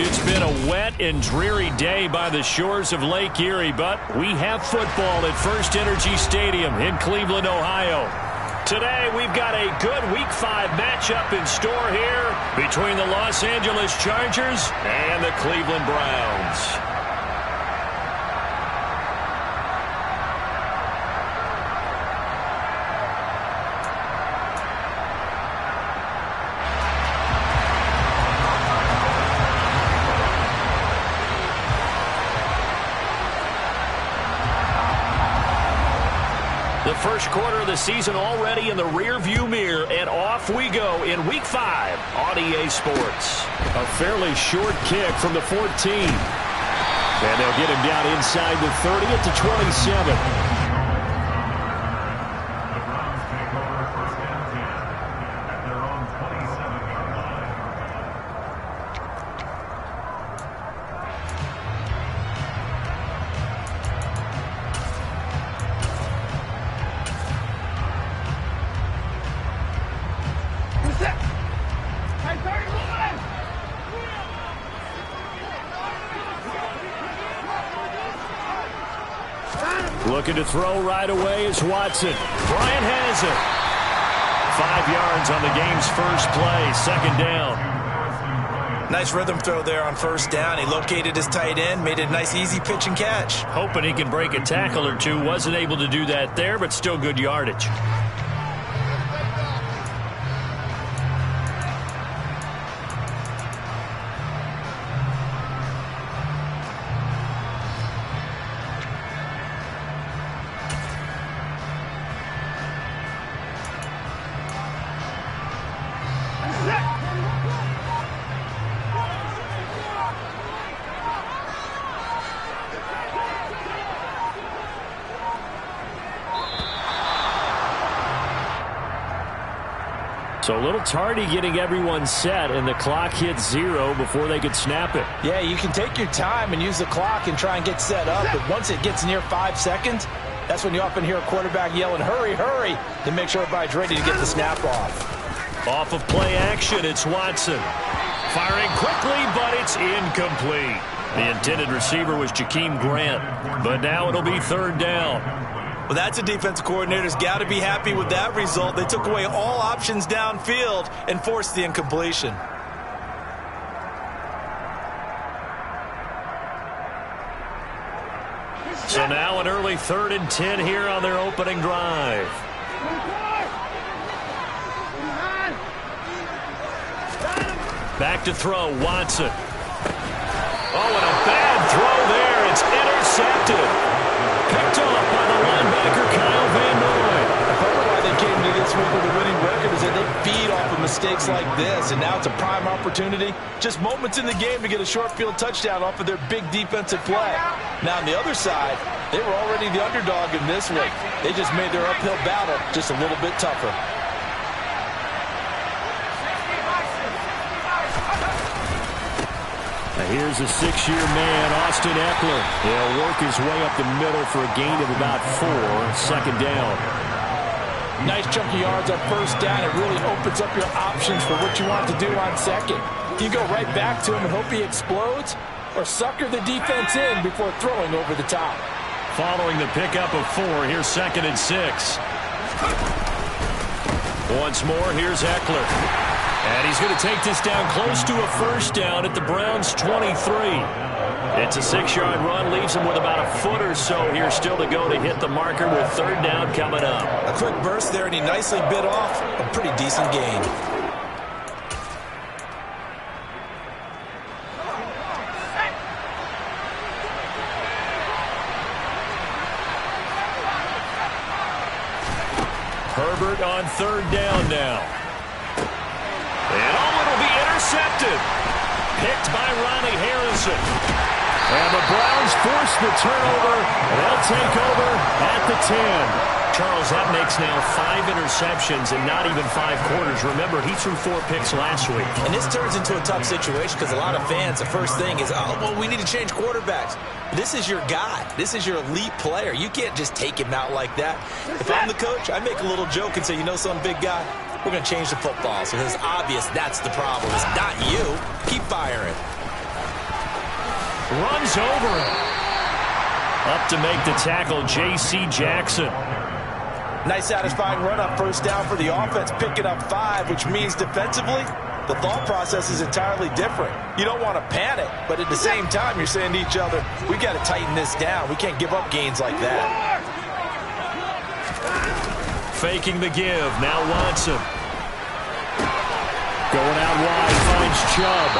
It's been a wet and dreary day by the shores of Lake Erie, but we have football at First Energy Stadium in Cleveland, Ohio. Today, we've got a good Week 5 matchup in store here between the Los Angeles Chargers and the Cleveland Browns. The first quarter of the season already in the rearview mirror, and off we go in Week 5 on EA Sports. A fairly short kick from the 14. And they'll get him down inside the 30 at the 27. Looking to throw right away is Watson. Bryant has it. 5 yards on the game's first play, second down. Nice rhythm throw there on first down. He located his tight end, made a nice easy pitch and catch. Hoping he can break a tackle or two. Wasn't able to do that there, but still good yardage. So a little tardy getting everyone set, and the clock hits 0 before they could snap it. Yeah, you can take your time and use the clock and try and get set up, but once it gets near 5 seconds, that's when you often hear a quarterback yelling, hurry, hurry, to make sure everybody's ready to get the snap off. Off of play action, it's Watson. Firing quickly, but it's incomplete. The intended receiver was Jakeem Grant, but now it'll be third down. Well, that's a defensive coordinator's got to be happy with that result. They took away all options downfield and forced the incompletion. So now an early 3rd and 10 here on their opening drive. Back to throw, Watson. Oh, and a bad throw there. It's intercepted. Picked off by the linebacker, Kyle Van Noy. Part of why they came to this week with a winning record is that they feed off of mistakes like this, and now it's a prime opportunity. Just moments in the game to get a short field touchdown off of their big defensive play. Now, on the other side, they were already the underdog in this week. They just made their uphill battle just a little bit tougher. Here's a 6-year man, Austin Eckler. He'll work his way up the middle for a gain of about 4, second down. Nice chunky yards on first down. It really opens up your options for what you want to do on second. You go right back to him and hope he explodes, or sucker the defense in before throwing over the top. Following the pickup of 4, here's 2nd and 6. Once more, here's Eckler. And he's going to take this down close to a first down at the Browns' 23. It's a 6-yard run, leaves him with about a foot or so here still to go to hit the marker with third down coming up. A quick burst there, and he nicely bit off a pretty decent gain. Herbert on third down now. And it'll be intercepted. Picked by Ronnie Harrison. And the Browns force the turnover. They'll take over at the 10. Charles, that makes now 5 interceptions and not even 5 quarters. Remember, he threw 4 picks last week. And this turns into a tough situation because a lot of fans, the first thing is, oh, well, we need to change quarterbacks. This is your guy. This is your elite player. You can't just take him out like that. If I'm the coach, I make a little joke and say, you know something, big guy? We're going to change the football. So it's obvious that's the problem. It's not you. Keep firing. Runs over him. Up to make the tackle, J.C. Jackson. Nice satisfying run up first down for the offense, picking up 5, which means defensively, the thought process is entirely different. You don't want to panic, but at the same time, you're saying to each other, we got to tighten this down. We can't give up gains like that. Faking the give. Now Watson. Going out wide, finds Chubb.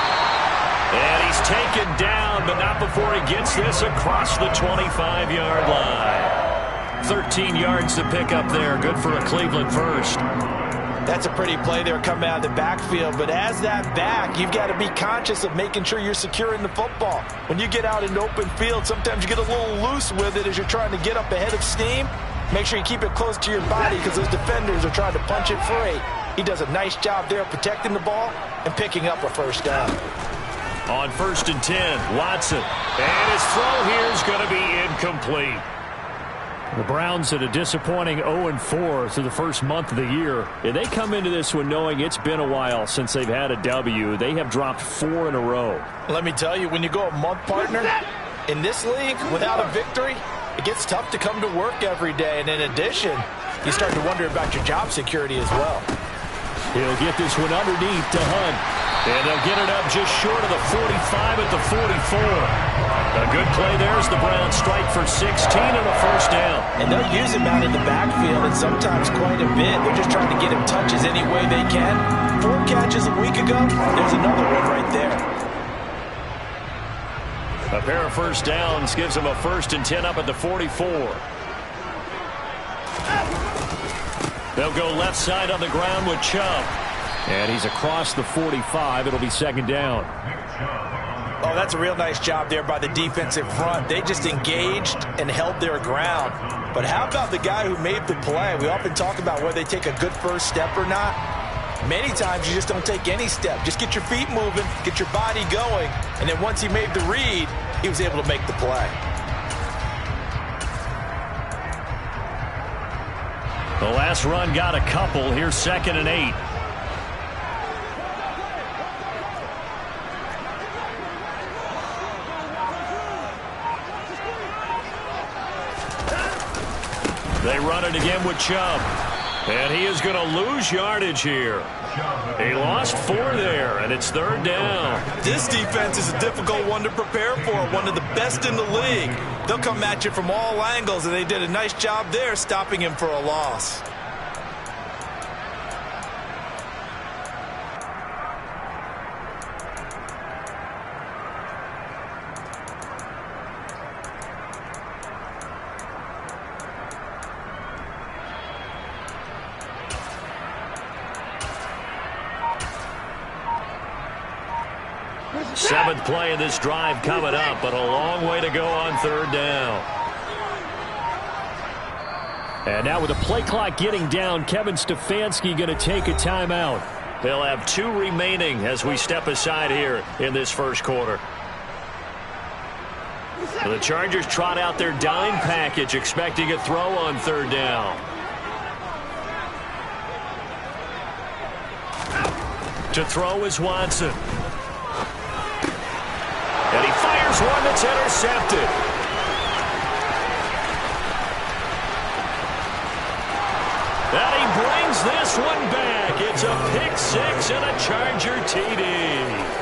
And he's taken down, but not before he gets this across the 25-yard line. 13 yards to pick up there. Good for a Cleveland first. That's a pretty play there coming out of the backfield. But as that back, you've got to be conscious of making sure you're securing the football. When you get out in open field, sometimes you get a little loose with it as you're trying to get up ahead of steam. Make sure you keep it close to your body because those defenders are trying to punch it free. He does a nice job there protecting the ball and picking up a first down. On 1st and 10, Watson. And his throw here is going to be incomplete. The Browns at a disappointing 0-4 through the first month of the year. And they come into this one knowing it's been a while since they've had a W. They have dropped 4 in a row. Let me tell you, when you go a month, partner, in this league without a victory, it gets tough to come to work every day. And in addition, you start to wonder about your job security as well. He'll get this one underneath to Hunt. And they'll get it up just short of the 45 at the 44. A good play there as the Browns strike for 16 and a first down. And they'll use him out in the backfield and sometimes quite a bit. They're just trying to get him touches any way they can. 4 catches a week ago. There's another one right there. A pair of first downs gives them a 1st and 10 up at the 44. They'll go left side on the ground with Chubb. And he's across the 45. It'll be 2nd down. Oh, that's a real nice job there by the defensive front. They just engaged and held their ground. But how about the guy who made the play? We often talk about whether they take a good first step or not. Many times you just don't take any step. Just get your feet moving, get your body going, and then once he made the read, he was able to make the play. The last run got a couple. Here's 2nd and 8. They run it again with Chubb. And he is going to lose yardage here. He lost 4 there, and it's 3rd down. This defense is a difficult one to prepare for, one of the best in the league. They'll come at you from all angles, and they did a nice job there stopping him for a loss. Seventh play of this drive coming up, but a long way to go on 3rd down. And now with the play clock getting down, Kevin Stefanski going to take a timeout. They'll have 2 remaining as we step aside here in this first quarter. The Chargers trot out their dime package, expecting a throw on 3rd down. To throw is Watson. And he fires one that's intercepted. And he brings this one back. It's a pick 6 and a Charger TD.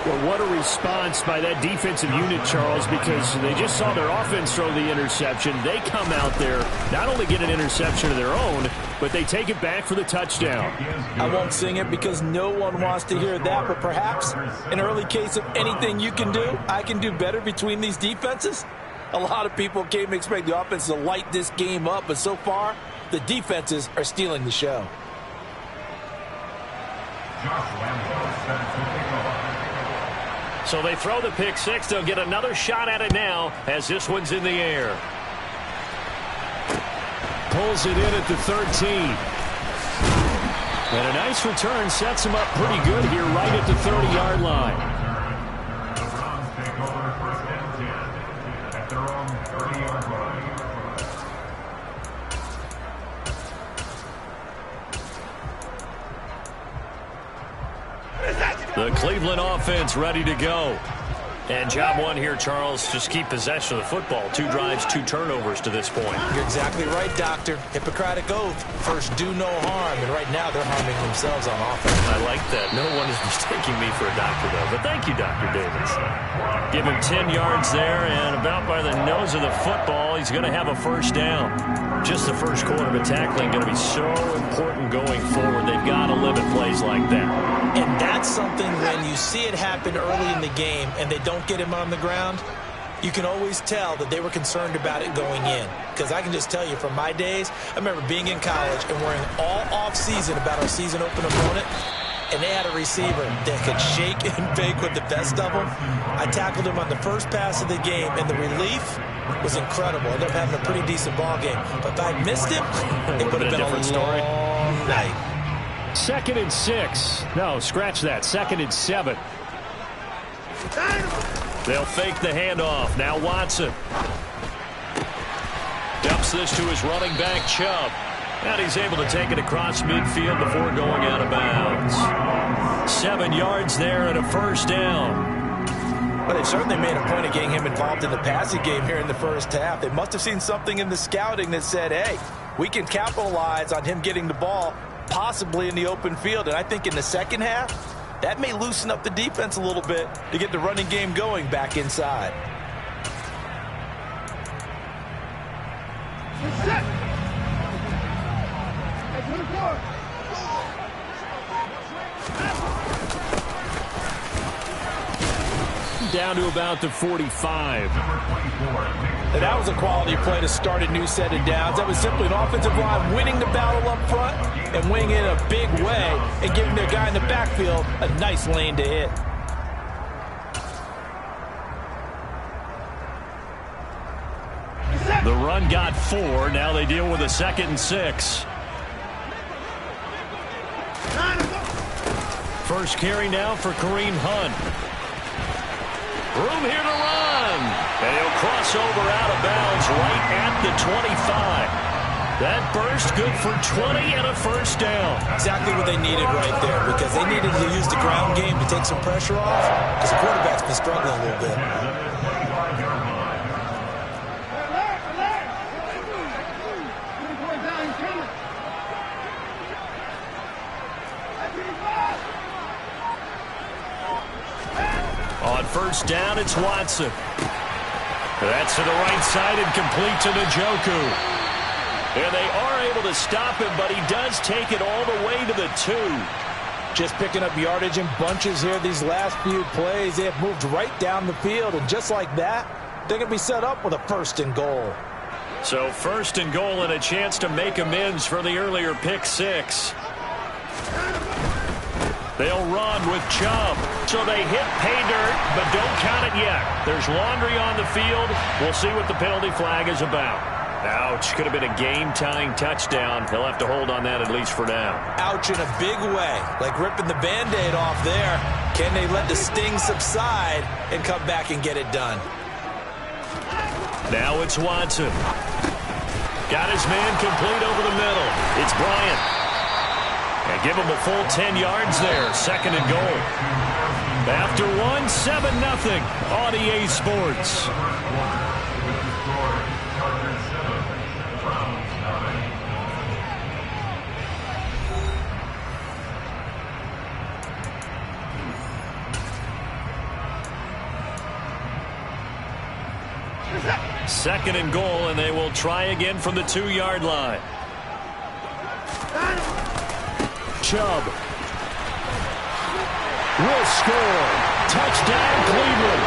Well, what a response by that defensive unit, Charles, because they just saw their offense throw the interception. They come out there, not only get an interception of their own, but they take it back for the touchdown. I won't sing it because no one wants to hear that, but perhaps an early case of anything you can do, I can do better between these defenses. A lot of people came expect the offense to light this game up, but so far, the defenses are stealing the show. So they throw the pick 6. They'll get another shot at it now as this one's in the air. Pulls it in at the 13. And a nice return sets him up pretty good here right at the 30-yard line. The Browns take over 1st and 10 at their own 30-yard line. The Cleveland offense ready to go. And job one here, Charles, just keep possession of the football. 2 drives, 2 turnovers to this point. You're exactly right, Doctor. Hippocratic oath. First, do no harm. And right now, they're harming themselves on offense. I like that. No one is mistaking me for a doctor, though. But thank you, Dr. Davis. Give him 10 yards there, and about by the nose of the football, he's going to have a first down. Just the first quarter of tackling going to be so important going forward. They've got to limit plays like that. And that's something when you see it happen early in the game and they don't get him on the ground, you can always tell that they were concerned about it going in. Because I can just tell you from my days, I remember being in college and worrying all off-season about our season-open opponent, and they had a receiver that could shake and bake with the best of them. I tackled him on the first pass of the game, and the relief was incredible. I ended up having a pretty decent ball game. But if I had missed him, it would have been a different story. Night. 2nd and 6. No, scratch that. 2nd and 7. They'll fake the handoff. Now Watson. Dumps this to his running back, Chubb. And he's able to take it across midfield before going out of bounds. 7 yards there and a first down. Well, they certainly made a point of getting him involved in the passing game here in the first half. They must have seen something in the scouting that said, hey, we can capitalize on him getting the ball possibly in the open field. And I think in the second half, that may loosen up the defense a little bit to get the running game going back inside. Down to about the 45. And that was a quality play to start a new set of downs. That was simply an offensive line winning the battle up front and winning it in a big way and giving their guy in the backfield a nice lane to hit. The run got 4. Now they deal with a 2nd and 6. First carry now for Kareem Hunt. Room here to run. And he'll cross over out of bounds right at the 25. That burst good for 20 and a first down. Exactly what they needed right there, because they needed to use the ground game to take some pressure off, because the quarterback's been struggling a little bit. On first down, it's Watson. That's to the right side and complete to Njoku. And they are able to stop him, but he does take it all the way to the 2. Just picking up yardage in bunches here these last few plays. They have moved right down the field, and just like that, they're going to be set up with a 1st and goal. So 1st and goal and a chance to make amends for the earlier pick 6. They'll run with Chubb. So they hit pay dirt, but don't count it yet. There's laundry on the field. We'll see what the penalty flag is about. Ouch. Could have been a game-tying touchdown. He'll have to hold on that at least for now. Ouch in a big way. Like ripping the Band-Aid off there. Can they let the sting subside and come back and get it done? Now it's Watson. Got his man complete over the middle. It's Bryant. And give him a full 10 yards there. 2nd and goal. After 1, 7-0 on EA Sports. Second and goal, and they will try again from the 2-yard line. Chubb will score. Touchdown, Cleveland.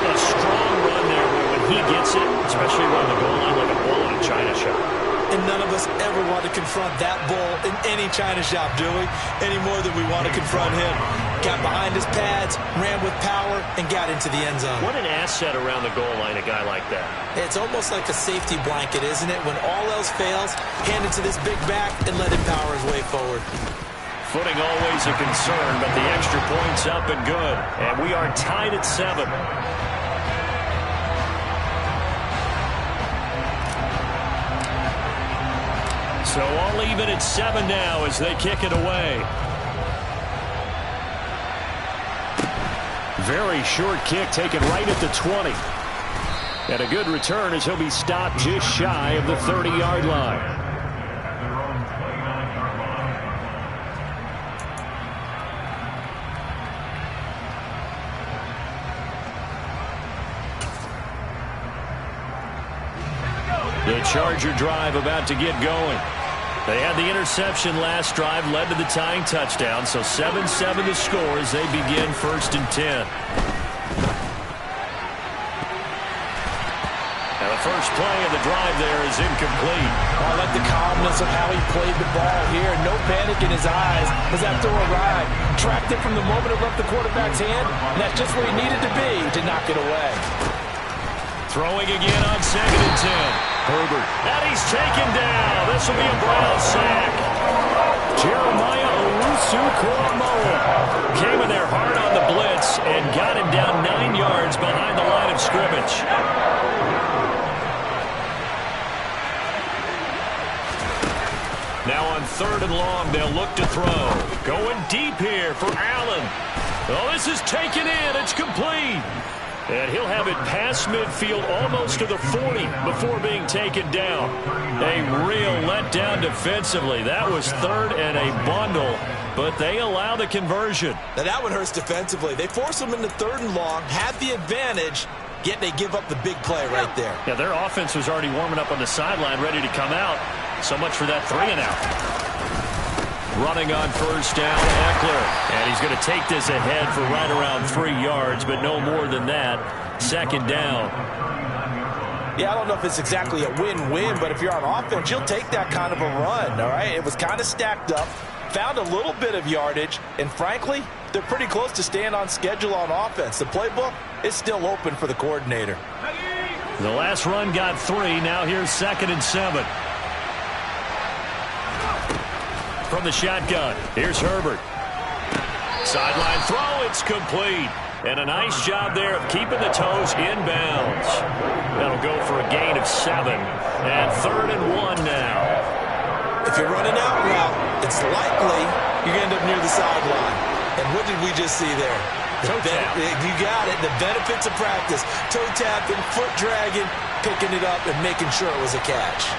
A strong run there, but when he gets it, especially around the goal line, like a bull in a china shop. And none of us ever want to confront that bull in any china shop, do we? Any more than we want to confront him. Got behind his pads, ran with power, and got into the end zone. What an asset around the goal line, a guy like that. It's almost like a safety blanket, isn't it? When all else fails, hand it to this big back and let him power his way forward. Footing always a concern, but the extra point's up and good. And we are tied at 7. So all even at 7 now as they kick it away. Very short kick taken right at the 20. And a good return as he'll be stopped just shy of the 30-yard line. The Charger drive about to get going. They had the interception last drive, led to the tying touchdown, so 7-7 the score as they begin 1st and 10. Now the first play of the drive there is incomplete. I like the calmness of how he played the ball here. No panic in his eyes as that throw arrived. Tracked it from the moment it left the quarterback's hand, and that's just where he needed to be to knock it away. Throwing again on 2nd and 10. Herbert. And he's taken down. This will be a Brown sack. Jeremiah Owusu-Koramoah came in there hard on the blitz and got him down 9 yards behind the line of scrimmage. Now on 3rd and long, they'll look to throw. Going deep here for Allen. Oh, this is taken in. It's complete. And he'll have it past midfield almost to the 40 before being taken down. A real letdown defensively. That was 3rd and a bundle, but they allow the conversion. Now that one hurts defensively. They force them into 3rd and long, had the advantage, yet they give up the big play right there. Yeah, their offense was already warming up on the sideline, ready to come out. So much for that 3 and out. Running on 1st down, Eckler. And he's going to take this ahead for right around 3 yards, but no more than that. 2nd down. Yeah, I don't know if it's exactly a win-win, but if you're on offense, you'll take that kind of a run, all right? It was kind of stacked up, found a little bit of yardage, and frankly, they're pretty close to staying on schedule on offense. The playbook is still open for the coordinator. The last run got 3. Now here's 2nd and 7. From the shotgun, here's Herbert. Sideline throw, it's complete. And a nice job there of keeping the toes inbounds. That'll go for a gain of 7. And 3rd and 1 now. If you're running out route, it's likely you're going to end up near the sideline. And what did we just see there? Toe tap. You got it. The benefits of practice. Toe tapping, foot dragging, picking it up, and making sure it was a catch.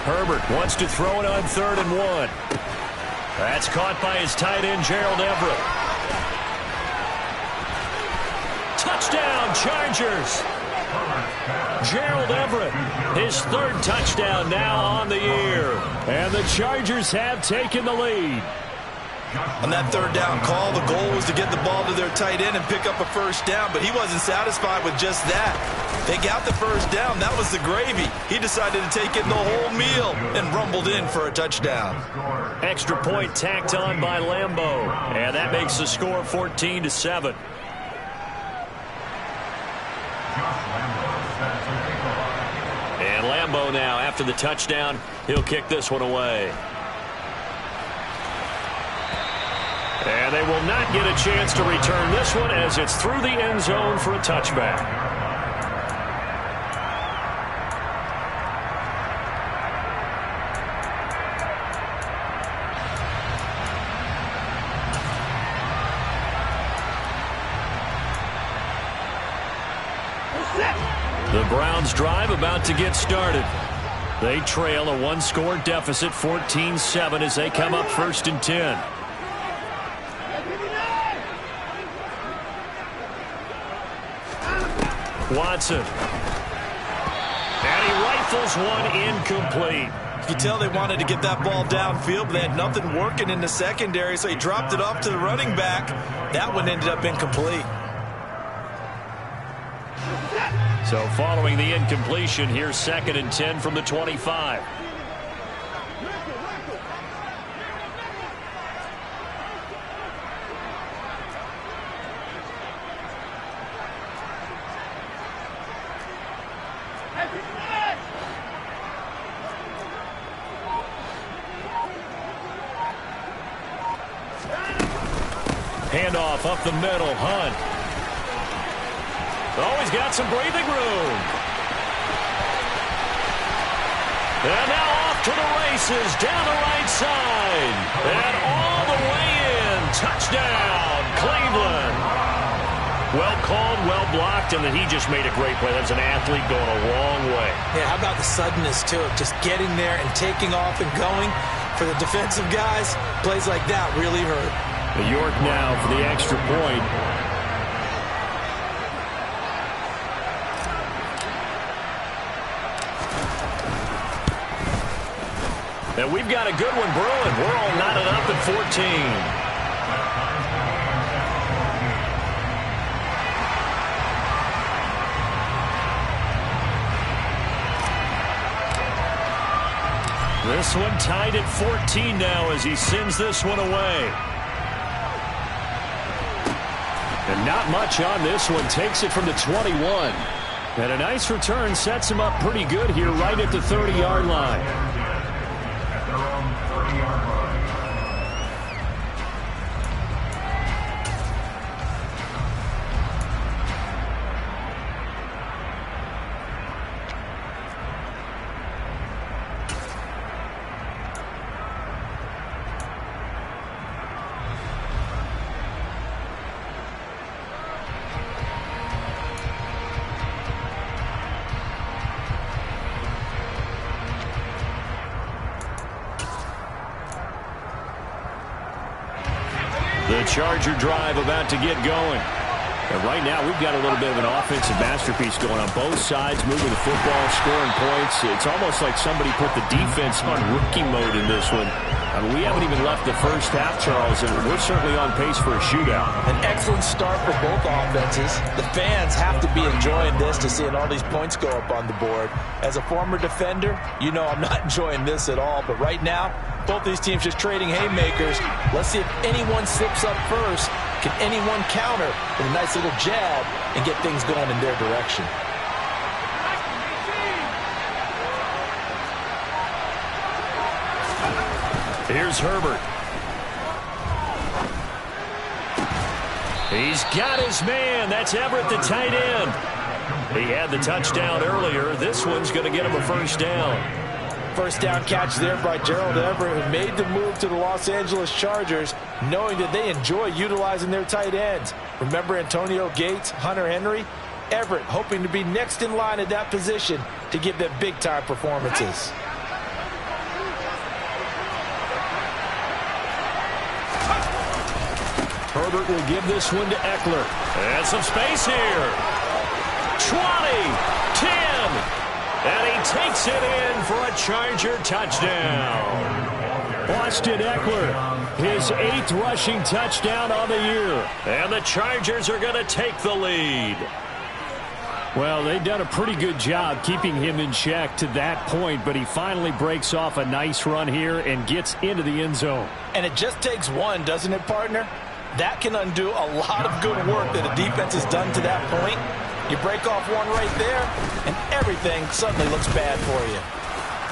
Herbert wants to throw it on 3rd and 1. That's caught by his tight end, Gerald Everett. Touchdown, Chargers. Gerald Everett, his 3rd touchdown now on the year. And the Chargers have taken the lead. On that 3rd down call, the goal was to get the ball to their tight end and pick up a 1st down, but he wasn't satisfied with just that. They got the 1st down. That was the gravy. He decided to take in the whole meal and rumbled in for a touchdown. Extra point tacked on by Lambeau, and that makes the score 14-7. And Lambeau now, after the touchdown, he'll kick this one away. And they will not get a chance to return this one as it's through the end zone for a touchback. The Browns drive about to get started. They trail a 1-score deficit, 14-7, as they come up 1st and 10. Watson. And he rifles one incomplete. You could tell they wanted to get that ball downfield, but they had nothing working in the secondary, so he dropped it off to the running back. That one ended up incomplete. So following the incompletion, here's 2nd and 10 from the 25. Handoff up the middle, Hunt. Oh, he's got some breathing room. And now off to the races down the right side. And all the way in. Touchdown, Cleveland. Well called, well blocked, and then he just made a great play. That's an athlete going a long way. Yeah, how about the suddenness, too, of just getting there and taking off and going. For the defensive guys, plays like that really hurt. York now for the extra point. And we've got a good one brewing. We're all knotted up at 14. This one tied at 14 now as he sends this one away. And not much on this one. Takes it from the 21. And a nice return sets him up pretty good here right at the 30-yard line. At their own 30-yard line. The Charger drive about to get going. And right now, we've got a little bit of an offensive masterpiece going on both sides, moving the football, scoring points. It's almost like somebody put the defense on rookie mode in this one. I mean, we haven't even left the first half, Charles, and we're certainly on pace for a shootout. An excellent start for both offenses. The fans have to be enjoying this to seeing all these points go up on the board. As a former defender, you know I'm not enjoying this at all. But right now, both these teams just trading haymakers. Let's see if anyone slips up first. Can anyone counter with a nice little jab and get things going in their direction? Here's Herbert. He's got his man. That's Everett, the tight end. He had the touchdown earlier. This one's going to get him a first down. First down catch there by Gerald Everett, who made the move to the Los Angeles Chargers, knowing that they enjoy utilizing their tight ends. Remember Antonio Gates, Hunter Henry? Everett hoping to be next in line at that position to give them big-time performances. Herbert will give this one to Eckler. And some space here. 20, 10. And he takes it in for a Charger touchdown. Austin Eckler, his 8th rushing touchdown on the year. And the Chargers are going to take the lead. Well, they've done a pretty good job keeping him in check to that point, but he finally breaks off a nice run here and gets into the end zone. And it just takes one, doesn't it, partner? That can undo a lot of good work that a defense has done to that point. You break off one right there, and everything suddenly looks bad for you.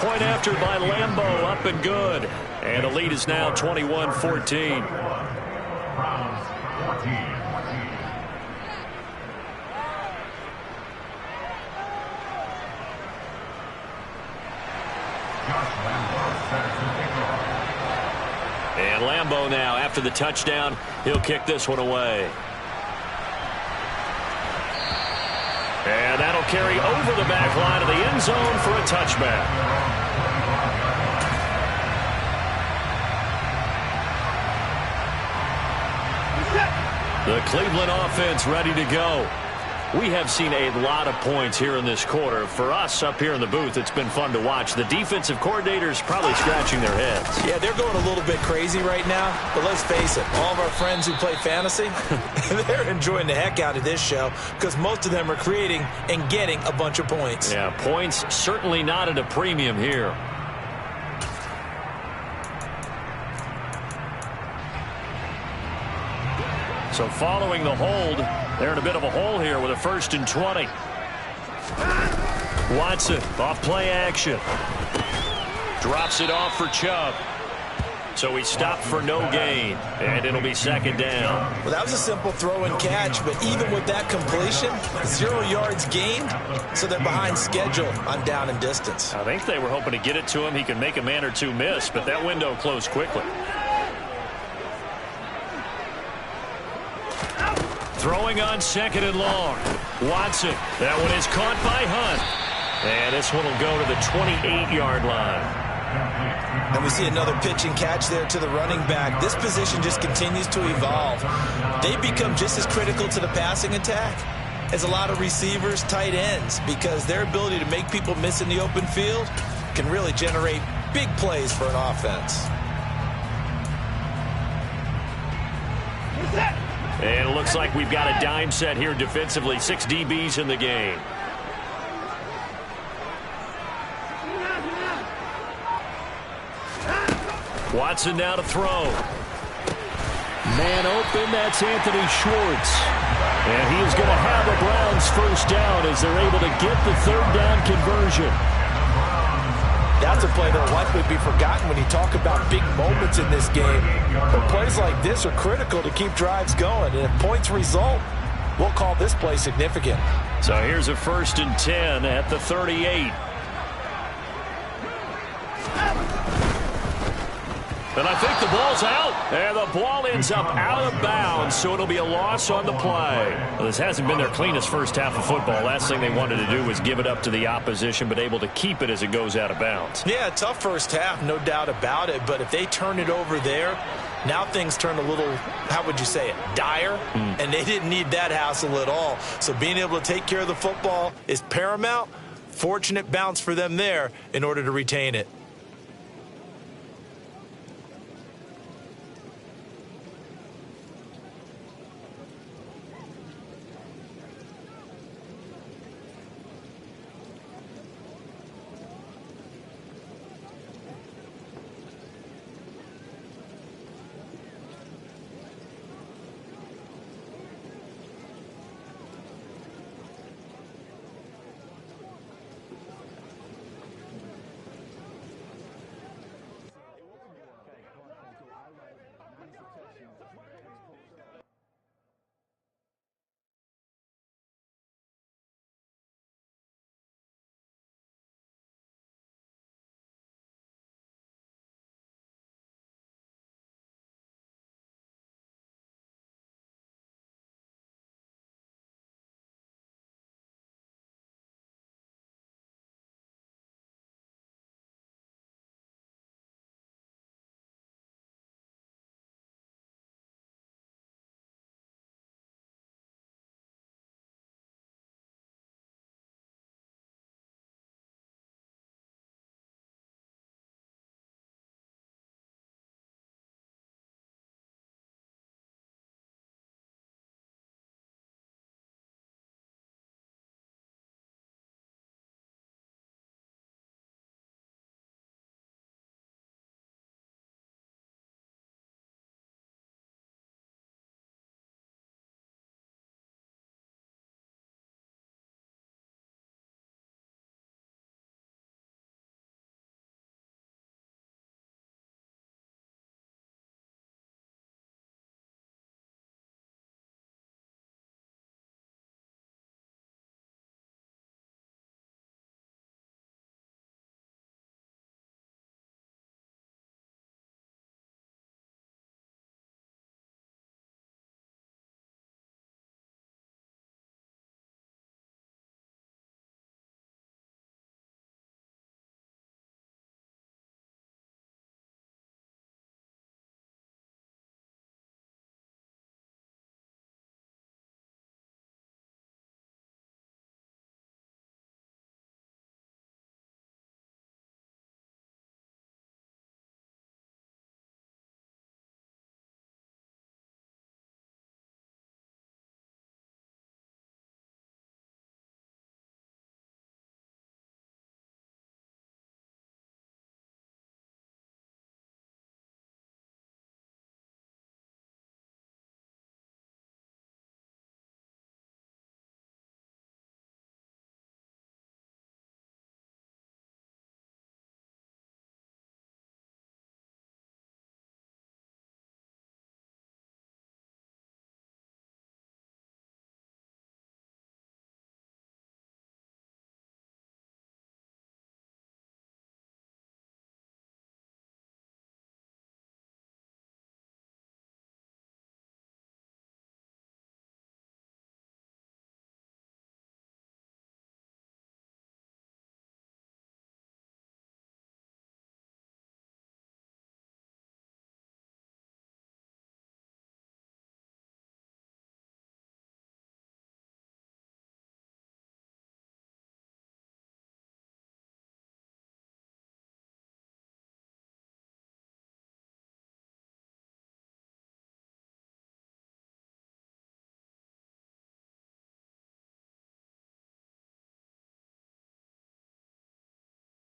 Point after by Lambeau, up and good. And the lead is now 21-14. Browns 14. And Lambeau now, after the touchdown, he'll kick this one away. And that'll carry over the back line of the end zone for a touchback. The Cleveland offense ready to go. We have seen a lot of points here in this quarter. For us up here in the booth, it's been fun to watch. The defensive coordinators probably scratching their heads. Yeah, they're going a little bit crazy right now. But let's face it, all of our friends who play fantasy, they're enjoying the heck out of this show because most of them are creating and getting a bunch of points. Yeah, points certainly not at a premium here. So following the hold, they're in a bit of a hole here with a 1st and 20. Watson off play action. Drops it off for Chubb. So he stopped for no gain, and it'll be second down. Well, that was a simple throw and catch, but even with that completion, 0 yards gained, so they're behind schedule on down and distance. I think they were hoping to get it to him. He could make a man or two miss, but that window closed quickly. Throwing on second and long. Watson. That one is caught by Hunt. And this one will go to the 28-yard line. And we see another pitch and catch there to the running back. This position just continues to evolve. They become just as critical to the passing attack as a lot of receivers, tight ends, because their ability to make people miss in the open field can really generate big plays for an offense. And it looks like we've got a dime set here defensively. 6 DBs in the game. Watson now to throw. Man open, that's Anthony Schwartz. And he is going to have a Browns first down as they're able to get the third down conversion. That's a play that will likely be forgotten when you talk about big moments in this game. But plays like this are critical to keep drives going. And if points result, we'll call this play significant. So here's a 1st and 10 at the 38. And I think the ball's out. And the ball ends up out of bounds, so it'll be a loss on the play. Well, this hasn't been their cleanest first half of football. Last thing they wanted to do was give it up to the opposition, but able to keep it as it goes out of bounds. Yeah, tough first half, no doubt about it. But if they turn it over there, now things turn a little, how would you say it, dire? And they didn't need that hassle at all. So being able to take care of the football is paramount. Fortunate bounce for them there in order to retain it.